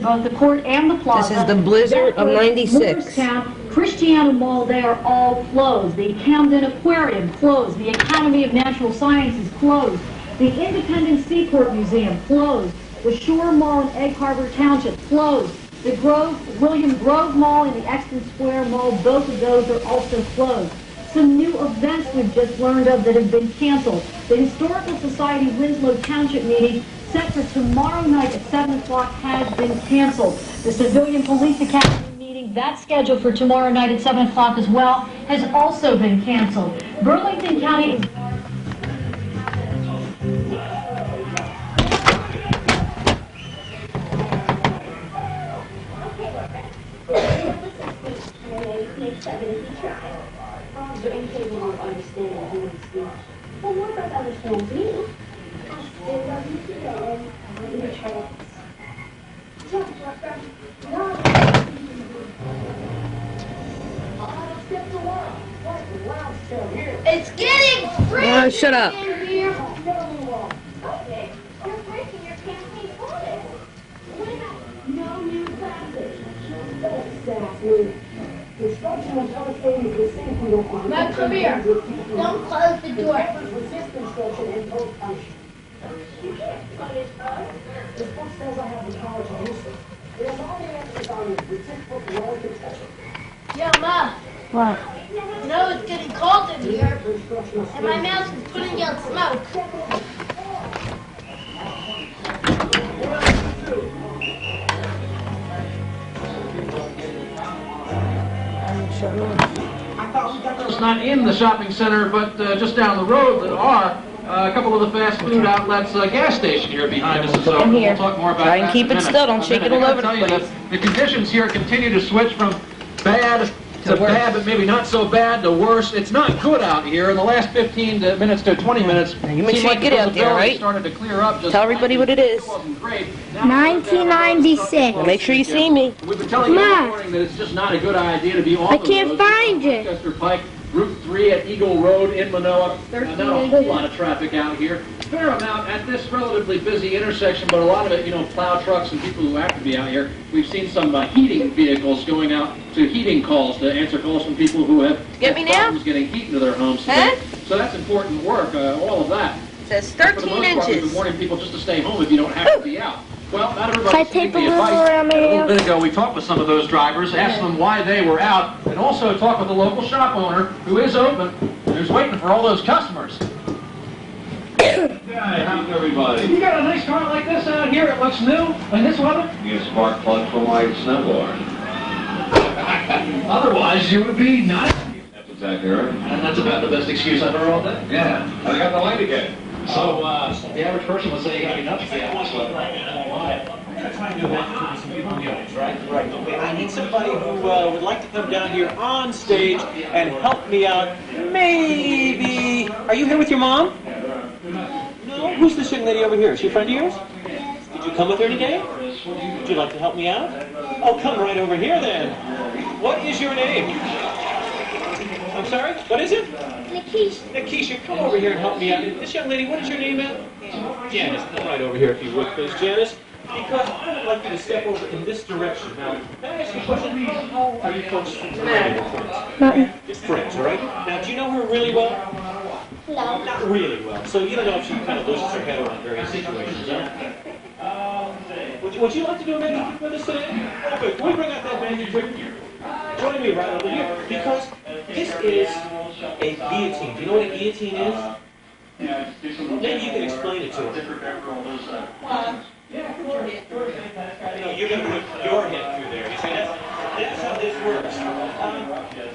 both the court and the plaza. This is the blizzard of '96. Moorestown, Christiana Mall, they are all closed. The Camden Aquarium closed. The Academy of Natural Sciences closed. The Independence Seaport Museum closed. The Shore Mall in Egg Harbor Township closed. The William Grove Mall and the Exton Square Mall, both of those are also closed. Some new events we've just learned of that have been canceled. The Historical Society Winslow Township meeting set for tomorrow night at 7 o'clock has been canceled. The Civilian Police Academy meeting, that's scheduled for tomorrow night at 7 o'clock as well, has also been canceled. Burlington County is... Well, what about understand me? I love you today. It's getting free. Oh, shut up. Okay, you're breaking your campaign orders. What about no new classes? Exactly. Matt, come here. Don't close the door. You can't punish us. The book says I have the power to use it. It has all the answers on the textbook and all the protection. Yo, Ma. What? You know it's getting cold in here, and my mouse is putting out smoke. It's not in the shopping center, but just down the road that are a couple of the fast food outlets, gas station here behind us. So we'll talk more about Try that and keep in a it minute. still. Don't shake it all over the place. The conditions here continue to switch from bad to bad, but maybe not so bad to worse. It's not good out here. In the last 15 minutes to 20 minutes, Now, you make sure you get out there, right? Started to clear up. Just Tell everybody what it is. It wasn't great. Now, 1996. Now make sure you see me. We've been telling you all Ma. morning that it's just not a good idea to be on I the can't road. find it. Chester Pike, Route 3 at Eagle Road in Manoa. Not a whole lot of traffic out here. Fair amount at this relatively busy intersection, but a lot of it, plow trucks and people who have to be out here. We've seen some heating vehicles going out to heating calls to answer calls from people who have Get me now? problems getting heat into their homes. Huh? So that's important work, all of that. It says For the 13 most part, we've been inches. warning people just to stay home if you don't have to be out. Well, not everybody If I tape a little around my A little ears. bit ago, we talked with some of those drivers, asked them why they were out, and also talked with the local shop owner who is open and who's waiting for all those customers. Hi, how's everybody? You got a nice car like this out here. It looks new in this weather. Need a spark plug for my snowboard. Otherwise, you would be not. That's exactly right. And that's about the best excuse I've heard all day. Yeah, I got the light again. So, the average person would say you got to be nuts to be out in this weather. Right. Okay. I need somebody who would like to come down here on stage and help me out. Maybe. Are you here with your mom? No. Who's this young lady over here? Is she a friend of yours? Did you come with her today? Would you like to help me out? Oh, come right over here then. What is your name? I'm sorry? What is it? Nikisha, come over here and help me out. This young lady, what is your name, ma'am? Janice. Come right over here if you would, please, Janice. Because I would like you to step over in this direction. Now, can I ask you a question? How are you folks friends? Just friends, all right? Now, do you know her really well? No. Not really well. So you don't know if she kind of loses her head around various situations, huh? Would you like to do a magic trick with us today? Oh, good. Can we bring out that magic trick? Join me right over here. Because this is a guillotine. Do you know what a guillotine is? Maybe you can explain it to us. You're going to put your head through there. You see, that's how this works.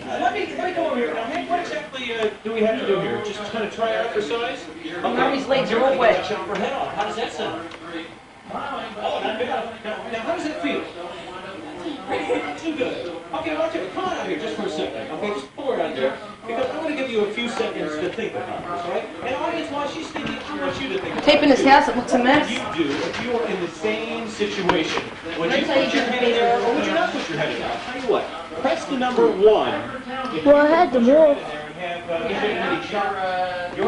Let me come over here. Now, Hank, what exactly do we have to do here? Just kind of try out for size? Now these legs are all wet. Chop her head off. How does that sound? Oh, not bad. Now, how does that feel? Too good. Okay, I want you to come on out here just for a second. Okay, just pull her out there. Because I'm going to give you a few seconds to think about this, all right? And audience, while she's thinking, I want you to think about Taping this house, it looks a mess. what you do if you were in the same situation. Would you put your head in there, or would you not put your head in there? I'll tell you what. Press the number 1. Well, I had the wolf. Your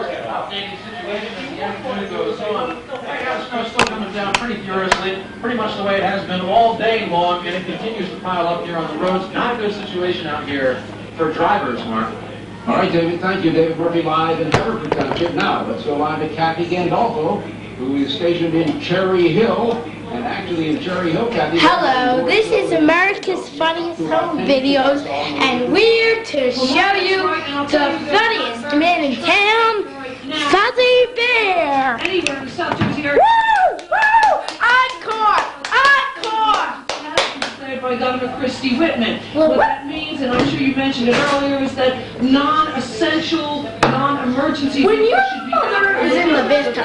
outstanding situation as the afternoon goes on. The snow's still coming down pretty furiously, pretty much the way it has been all day long, and it continues to pile up here on the roads. Not a good situation out here for drivers, Mark. All right, David, thank you. David Murphy live in Haverford Township. Now, let's go live to Kathy Gandolfo, who is stationed in Cherry Hill. And actually in Cherry Hill, Kathy... Hello, this is America's Funniest Home Videos, and we're to show you the funniest man in town, Fuzzy Bear. Anywhere in South Jersey area. Woo! Woo! Encore! Encore! Declared by Governor Christie Whitman. What that means, and I'm sure you mentioned it earlier, is that non-essential, non-emergency... When your should be mother is in the Vista,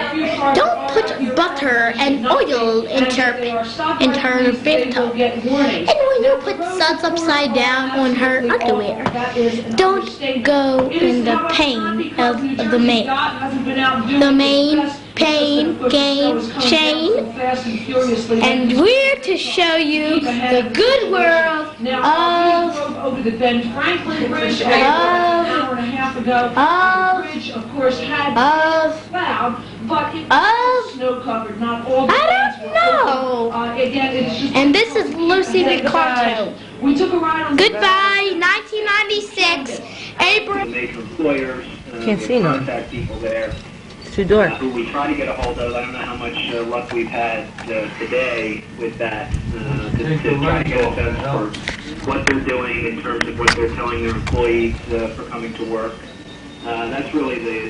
don't put butter and oil in her Vista. And when you put suds upside down on her underwear, don't go in the pain of the main. The main, pain, game, chain. And we're to show you the good world of over the Ben Franklin Bridge an hour and a half ago. The bridge, of course, had cloud, but it was snow covered. Not all the I don't know. Again, it's just. And this is Lucy Ricardo. We took a ride on. Goodbye, 1996. April. Major employers. Can't see no. Contact people there. Tudor. Who we try to get a hold of. I don't know how much luck we've had today with that. To try to get a sense for what they're doing in terms of what they're telling their employees for coming to work. That's really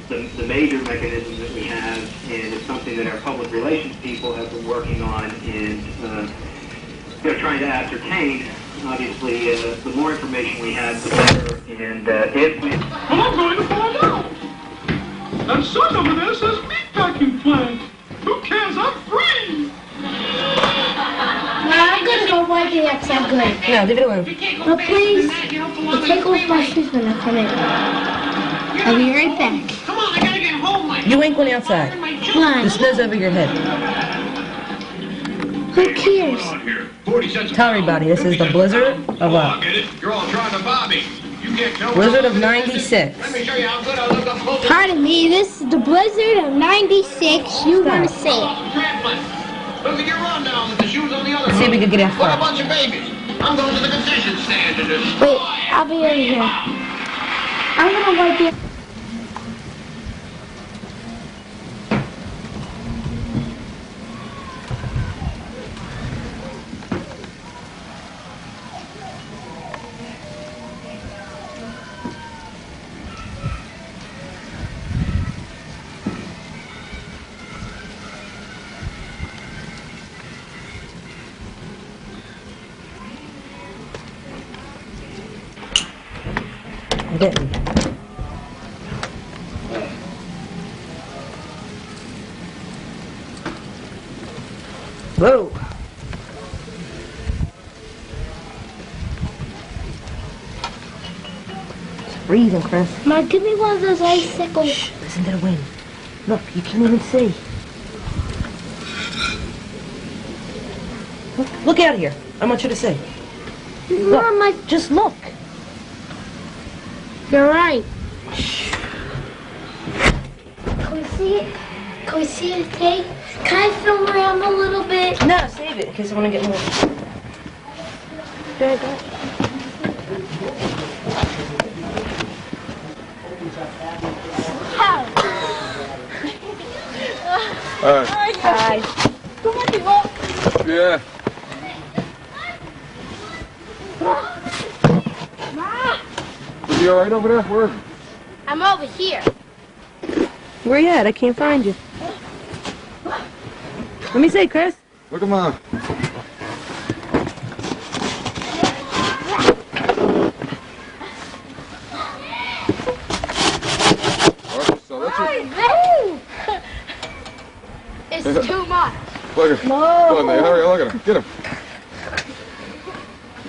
the major mechanism that we have, and it's something that our public relations people have been working on and they're trying to ascertain. Obviously, the more information we have, the better. And if we... I'm going to find out. That sign over there says meatpacking plant. Who cares? I'm free. I'm gonna go wipe the outside good. No, leave it alone. But please, take off my shoes when I come in. I'll be right back. Come on, I gotta get home. You ain't going outside. Why? The snow's over your head. Who cares? Tell everybody, this is the blizzard of what? You're all trying to bob me. You can't tell. Blizzard of 96. Let me show you how good I look up close. Pardon me, this is the blizzard of 96. You want to say it. Trampling. Look at your rundown with the shoes on the other. See if we can get What a outside. bunch of babies. I'm going to the concession stand to destroy. Wait, I'll be over here. I'm gonna wipe the... I'm getting. Whoa. It's freezing, Chris. Ma, give me one of those icicles. Shh, listen to the wind. Look, you can't even see. Look out here. I want you to see. Look, Mama, just look. you're right. Can we see it? Can we see it, Kate? Can I film around a little bit? No, save it in case I want to get more. There, go. Hi. Yeah. You all right over there? Where? I'm over here. Where you at? I can't find you. Let me see, Chris. Look at mine. So that's it. It's too much. Look at him. Come on, Nate. Hurry, look at him. Get him.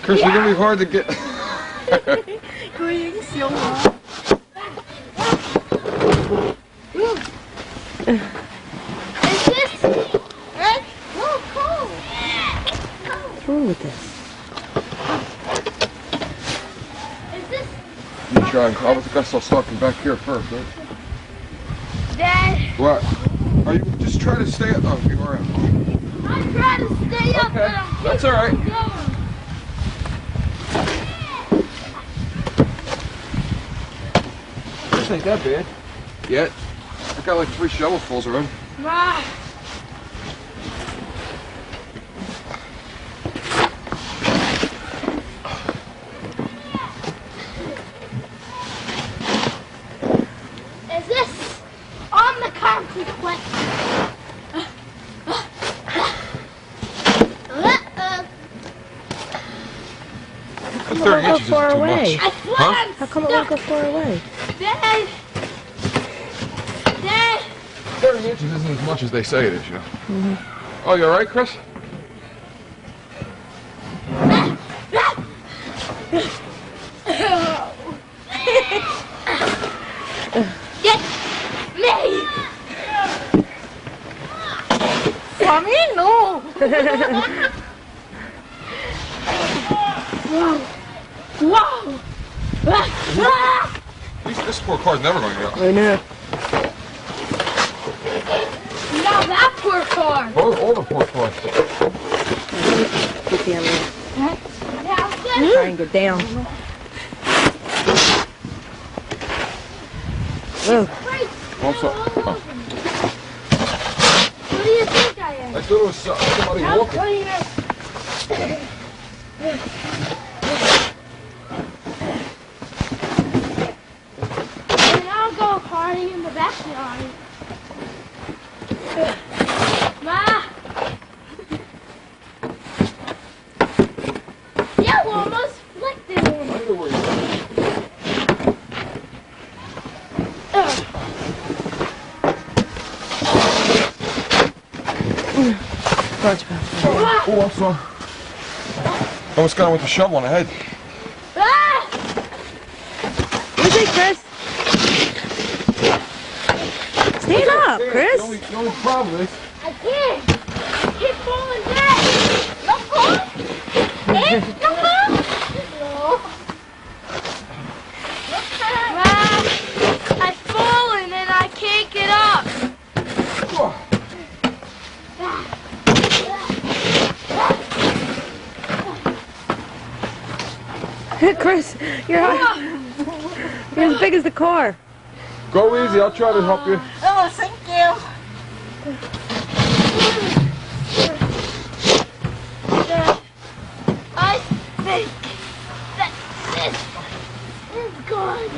Chris, you're going to be hard to get. Is this red? Whoa, cold. What's wrong with this? Is this John. I was gonna start talking back here first, right? Dad, What? Are you just trying to stay up? Oh, you are. I'm trying to stay up, Okay, but I'm that's all right. This ain't that bad. Yet. I got like 3 shovelfuls already. Ma. Is this on the consequence? 30 inches isn't far too away? much. Huh? How come it won't go far away? Dad. Dad. 30 inches isn't as much as they say it is, you know. Oh, you all right, Chris? Get me. Mommy, no. Whoa. Whoa. This poor car's never going to get out. I know. Now that poor car. All the poor cars. Get down there. Now Try and get down. Whoa. Also, What do you think I am? I thought it was somebody I'll walking. clean it. And I'll go party in the backyard. Ma! You almost flicked it in. Oh, I'm sorry. Almost got him with the shovel on the head. Where's it, Chris? Stand up, Chris. The only problem is... I can't. Keep falling down. No fall. No fall. Ma, I've fallen and I can't get up. Chris, you're as big as the car. Go easy, I'll try to help you. Oh, thank you. I think that this is good.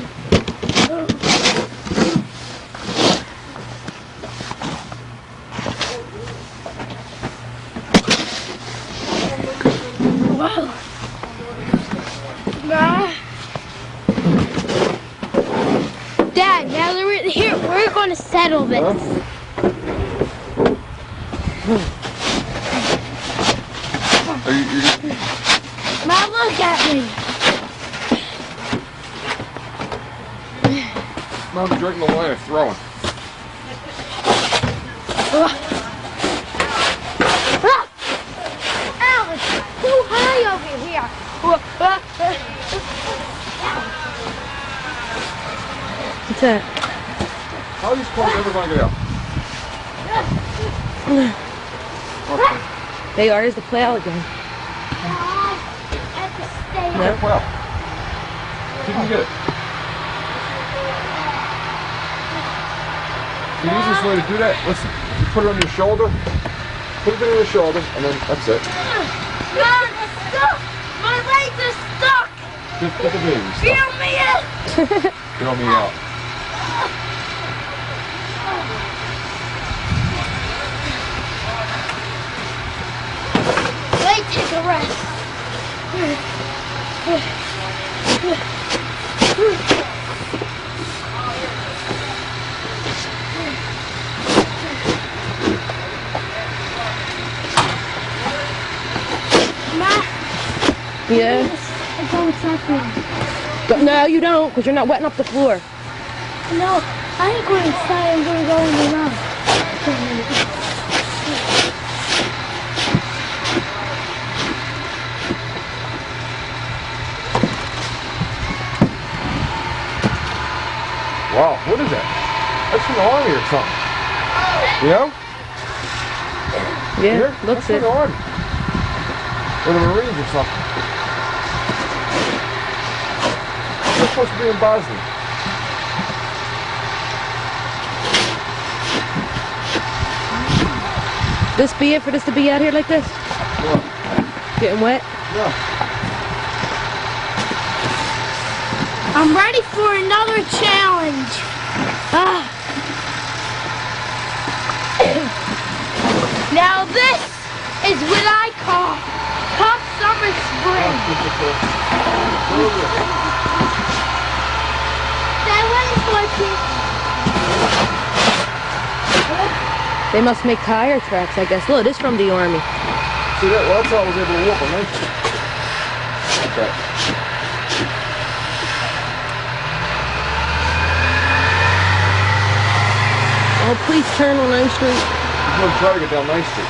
Wow. Dad, now that we're here, we're going to settle this. Mom, look at me. Mom's drinking the line of throwing. Ow, it's too high over here. What's that? How are these cars ever going to get out? They are. Here's the plow again. No. Well, you can get it. The easiest way to do that, listen, you put it on your shoulder, put it on your shoulder, and then that's it. Mom, it's stuck. My legs are stuck. Just put the baby stuff. Feel me in. Feel me out. Wait, take a rest. Yeah. I go inside. No, you don't, because you're not wetting up the floor. No, I ain't going inside. I'm going to go in the room. Wow, what is that? That's from the Army or something. You know? Yeah, looks That's it. from the Army. Or the Marines or something. They're supposed to be in Bosnia. This be it for this to be out here like this? What? Getting wet? No. I'm ready for another challenge. Ah. Now this is what I call Top Summer Spring. That one's working. They must make tire tracks, I guess. Look, this from the Army. See that? Well, that's how I was able to walk on that. Okay. Oh, please turn on 9th Street. I'm going to try to get down 9th Street.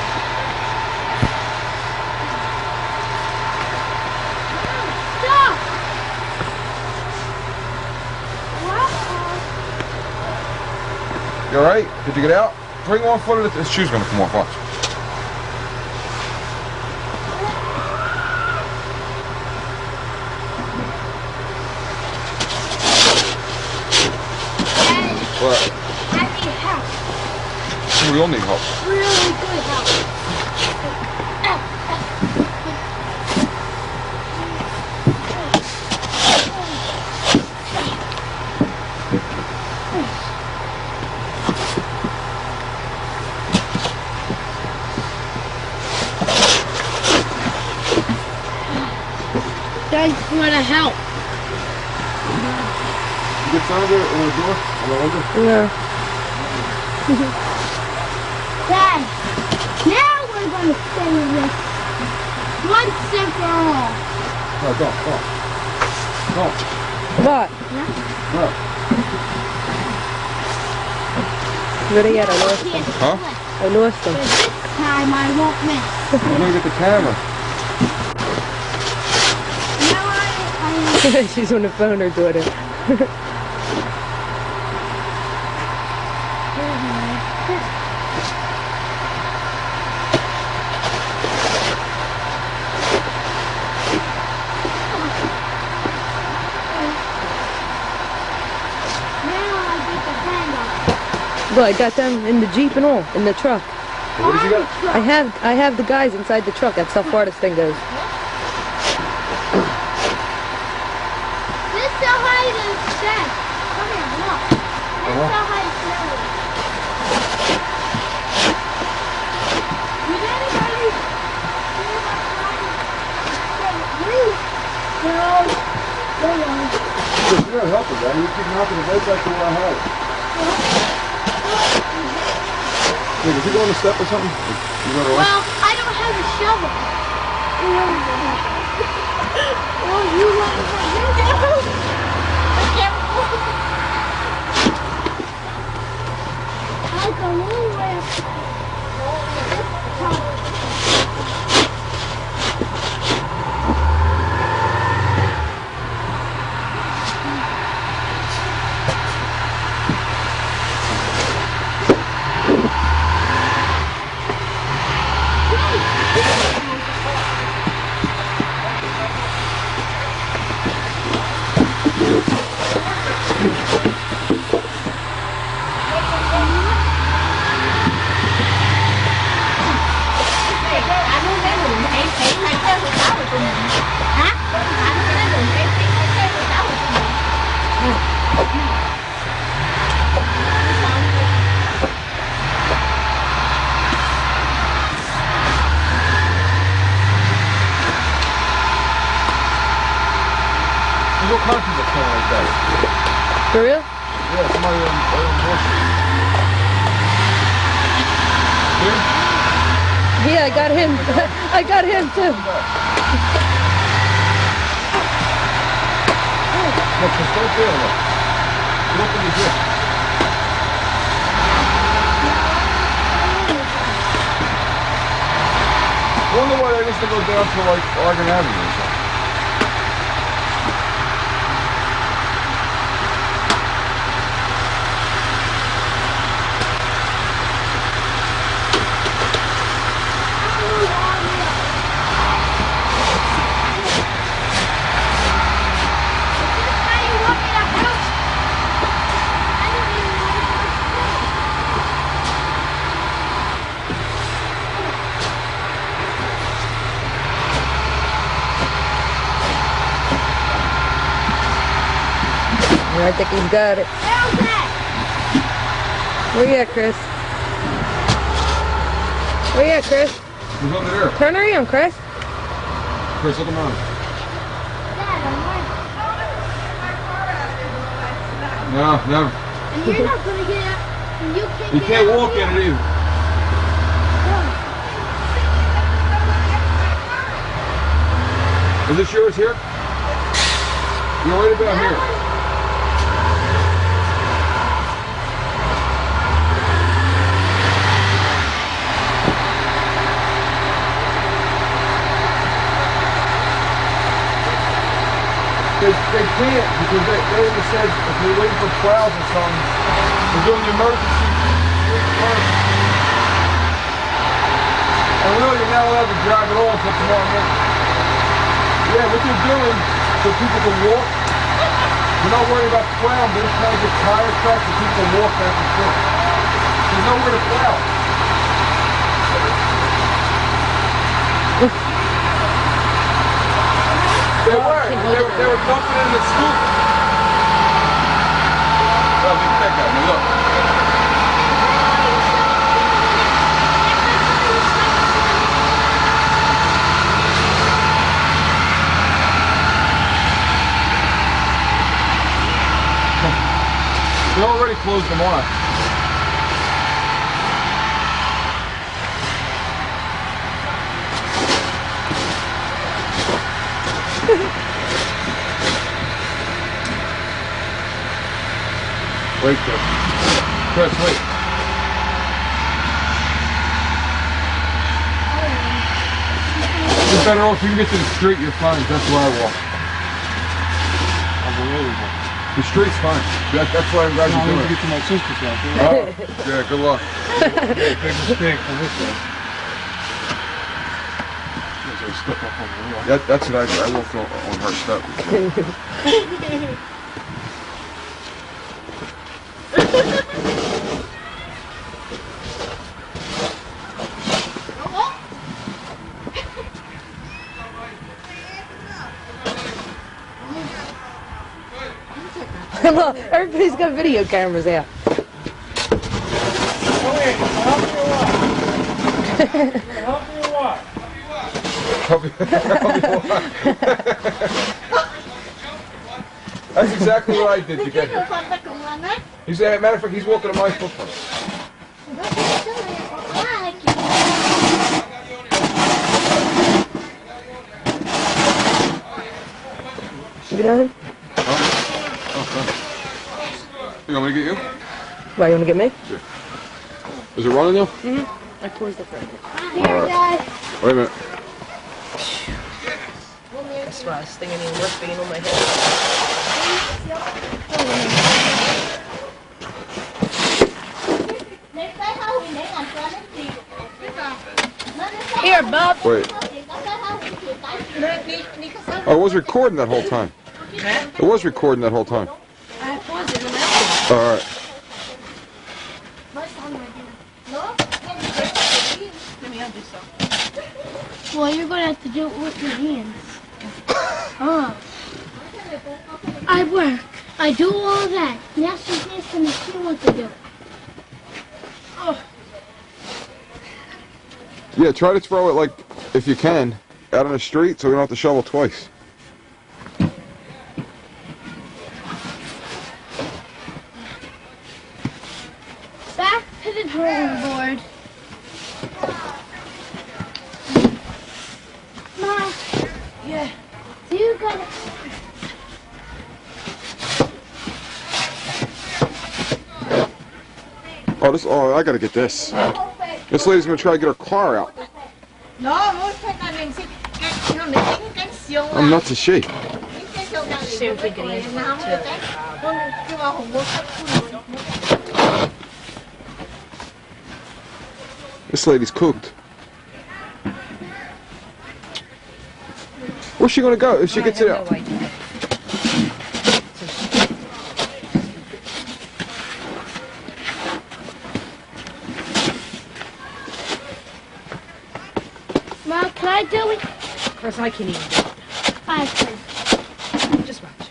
Stop! You alright? Did you get out? Bring one foot of his shoe's going to come off. Watch. What? I need help. We all need help. Really good help. Thanks for the help. You get some of it on the door? On the window? No. Dad, now we're going to settle this once and for all. No, don't. What? No. Where they at? I lost them. Huh? I lost them. This time I won't miss. I'm going to get the camera. Now She's on the phone, her daughter. Well, I got them in the Jeep and all, in the truck. What did you got? I have the guys inside the truck. That's how far this thing goes. This is how high it is set. Come here, look. This is how high it's set. Did anybody see what No. You're not helping, man. You keep knocking it right back to where I had it. Hey, did you go on the step or something? You go to Well, I don't have a shovel. Well, you want to I can't move. I go all the way up. What country is kind of like that? For real? Yeah, somebody on Washington. Here? Yeah, I got him. I got him too. Look, just right there, look. Look in the gift. I wonder why they used to go down to like Oregon Avenue or something. I think he's got it. Where you at, Chris? Where you at, Chris? He's under there. Turn around, Chris. Chris, look him on. No, no. And you're not gonna get out. And you can't You get can't out walk in it either. Is this yours here? You're right about here. They can't because they even said if you're waiting for plows or something, they're doing the emergency street first. And really, you're not allowed to drive at all until tomorrow morning. Yeah, what they're doing so people can walk, they're not worried about plowing, they're just trying to get tire tracks so people can walk back and forth. There's nowhere to plow. They were dumping in the scoop. Well, look at that guy, now look. They already closed them off. Wait, Chris. Chris, wait. You're better off if you can get to the street, you're fine. That's where I walk. Unbelievable. The street's fine. That's why I'm glad you're doing it. Get to my sister's house. Oh, yeah, good luck. Big mistake on this side. That's what I do. I walk on her stuff. Look, everybody's got video cameras out. That's exactly what I did to get him. He's, matter of fact, he's walking on my footprint. You done? You want me to get you? Why, you want to get me? Sure. Is it running now? Mm-hmm. I closed the front. Alright. Wait a minute. That's why I was thinking it was being on my head. Here, Bob. Wait. I was recording that whole time. It was recording that whole time. I paused it and I'm Alright. Well, you're going to have to do it with your hands. Oh. I work. I do all that. Now she's asking if she wants to do it. Oh. Yeah, try to throw it, like, if you can, out on the street so we don't have to shovel twice. Back to the drawing board. Mom. Yeah. Do you got it? Oh, I gotta get this. This lady's gonna try to get her car out. I'm nuts as she. This lady's cooked. Where's she gonna go if she gets it out? Mom, can I do it? Chris, I can't even do it. I can. Just watch.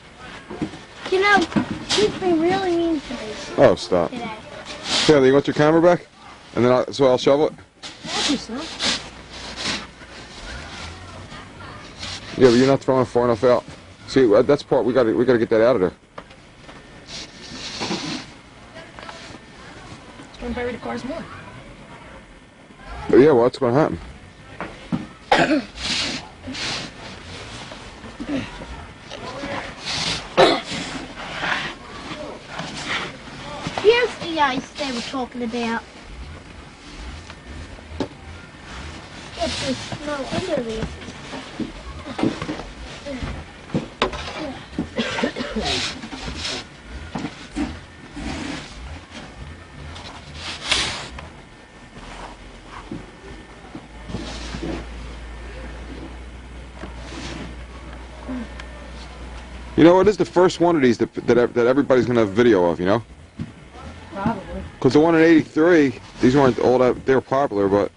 You know, she He's been really mean to me Oh, stop. today. Taylor, you want your camera back? And then so I'll shovel it? Yeah, but you're not throwing it far enough out. See, that's part we got to get that out of there. It's going to bury the cars more. Yeah, well, what's going to happen? Here's the ice they were talking about. Get the snow under these. You know, it is the first one of these that everybody's going to have video of, you know? Probably. Because the one in 83, these weren't all that, they were popular, but...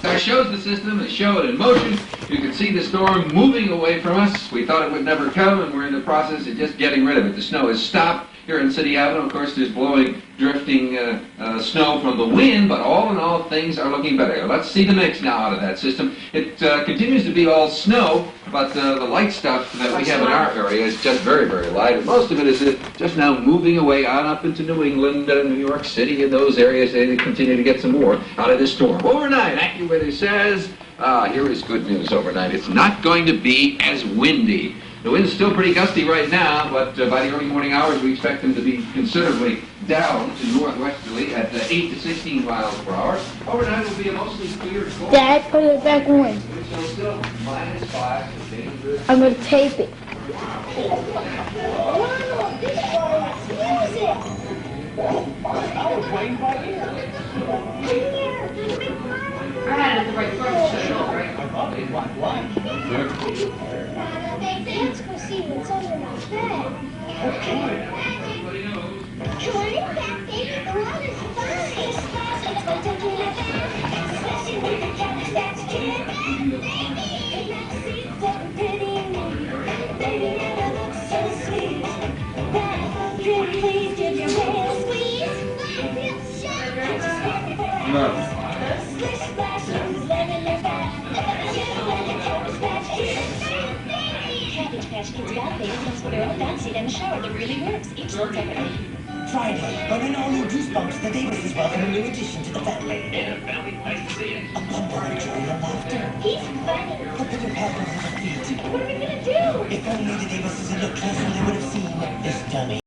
That shows the system and show it in motion. You can see the storm moving away from us. We thought it would never come, and we're in the process of just getting rid of it. The snow has stopped here in City Avenue. Of course, there's blowing, drifting snow from the wind, but all in all, things are looking better. Let's see the mix now out of that system. It continues to be all snow, but the light stuff that we have in our area is just very, very light. And most of it is just now moving away on up into New England, New York City, and those areas. They continue to get some more out of this storm. Overnight, AccuWeather says, here is good news overnight. It's not going to be as windy. The wind's still pretty gusty right now, but by the early morning hours, we expect them to be considerably down to northwesterly at 8 to 16 miles per hour. Overnight will be a mostly clear cold. Dad, put it back on. Wind chill still -5, so dangerous. I'm going to tape it. I had it at the right front, so right? Let's go see what's under my bed. Okay. Cabbage Patch Kids Bath Baby comes with their own fancy and a shower that really works. Each one separately. Friday, but in all new Goosebumps, the Davises welcome a new addition to the family. And a family nice to see it. A bundle of joy and laughter. He's funny. The Peter Pan little feet. What are we gonna do? If only the Davises had looked closer, they would have seen this dummy.